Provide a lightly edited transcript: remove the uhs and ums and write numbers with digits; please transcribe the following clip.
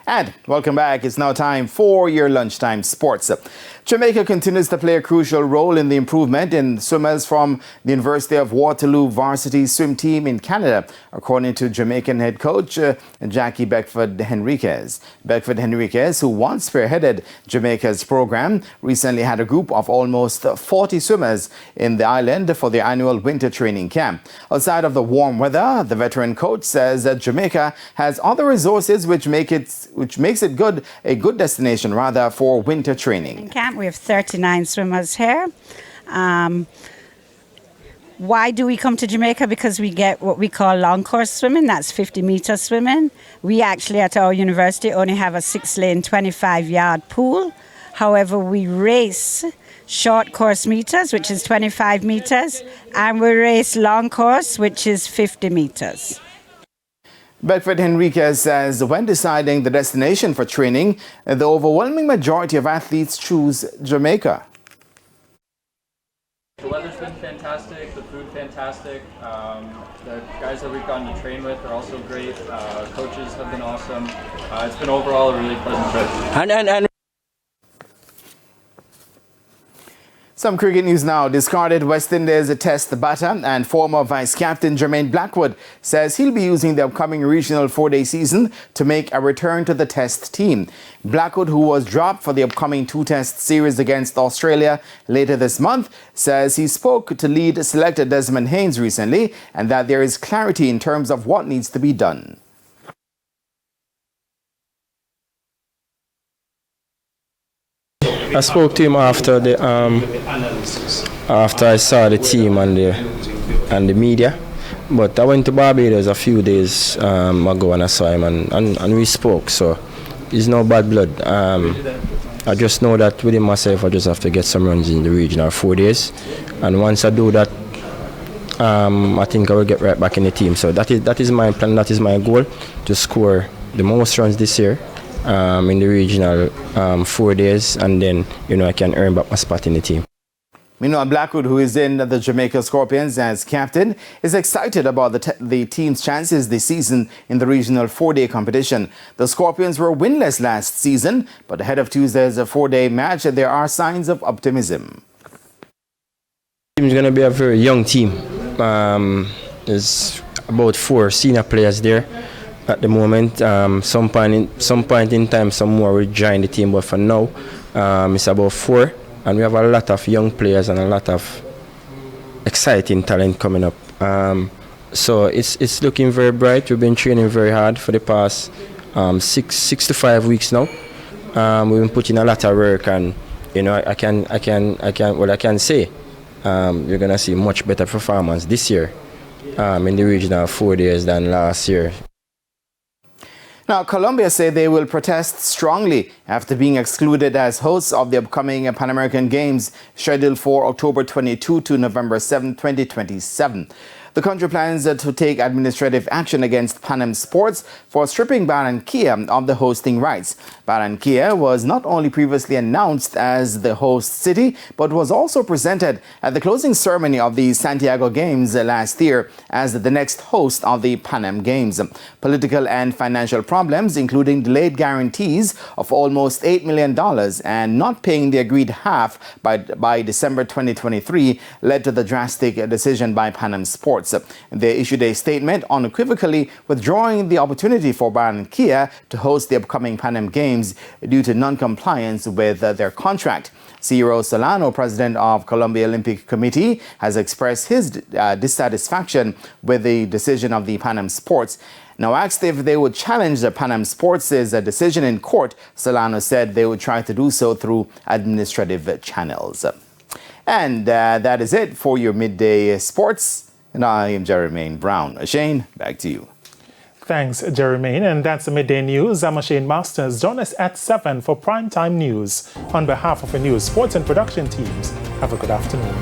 And welcome back. It's now time for your lunchtime sports. Jamaica continues to play a crucial role in the improvement in swimmers from the University of Waterloo varsity swim team in Canada, according to Jamaican head coach Jackie Beckford-Henriquez. Beckford-Henriquez, who once spearheaded Jamaica's program, recently had a group of almost 40 swimmers in the island for their annual winter training camp. Outside of the warm weather, the veteran coach says that Jamaica has other resources which makes it a good destination rather for winter training. In camp, we have 39 swimmers here. Why do we come to Jamaica? Because we get what we call long course swimming. That's 50-meter swimming. We actually at our university only have a 6-lane 25-yard pool. However, we race short course meters, which is 25 meters, and we race long course, which is 50 meters. Beckford-Henriquez says when deciding the destination for training, the overwhelming majority of athletes choose Jamaica. The weather's been fantastic, the food fantastic, the guys that we've gotten to train with are also great, coaches have been awesome. It's been overall a really pleasant trip. Some cricket news now. Discarded West Indies test batter and former vice-captain Jermaine Blackwood says he'll be using the upcoming regional 4-day season to make a return to the test team. Blackwood, who was dropped for the upcoming 2-test series against Australia later this month, says he spoke to lead selector Desmond Haynes recently and that there is clarity in terms of what needs to be done. I spoke to him after I saw the team and the media, but I went to Barbados a few days ago and I saw him and we spoke. So he's no bad blood. I just know that within myself I just have to get some runs in the regional 4 days, and once I do that, I think I will get right back in the team. So that is my plan. That is my goal, to score the most runs this year in the regional 4 days, and then I can earn back my spot in the team. Meanwhile, Blackwood, who is in the Jamaica Scorpions as captain, is excited about the team's chances this season in the regional 4-day competition. The Scorpions were winless last season, but ahead of Tuesday's 4-day match, there are signs of optimism. The team is going to be a very young team. There's about 4 senior players there at the moment. Some point in time, some more will join the team, but for now, it's about 4. And we have a lot of young players and a lot of exciting talent coming up. So it's looking very bright. We've been training very hard for the past 6 to 5 weeks now. We've been putting a lot of work, and I can say you're gonna see much better performance this year in the regional 4 days than last year. Now, Colombia say they will protest strongly after being excluded as hosts of the upcoming Pan American Games scheduled for October 22 to November 7, 2027. The country plans to take administrative action against PanAm Sports for stripping Barranquilla of the hosting rights. Barranquilla was not only previously announced as the host city, but was also presented at the closing ceremony of the Santiago Games last year as the next host of the PanAm Games. Political and financial problems, including delayed guarantees of almost $8 million and not paying the agreed half by December 2023, led to the drastic decision by PanAm Sports. They issued a statement unequivocally withdrawing the opportunity for Barranquilla to host the upcoming PanAm Games due to non-compliance with their contract. Ciro Solano, president of Colombia Olympic Committee, has expressed his dissatisfaction with the decision of the PanAm Sports. Now, asked if they would challenge the PanAm Sports' decision in court, Solano said they would try to do so through administrative channels. And that is it for your midday sports. And I am Jermaine Brown. Shane, back to you. Thanks, Jermaine. And that's the Midday News. I'm Shane Masters. Join us at 7 for Primetime News. On behalf of the news, sports and production teams, have a good afternoon.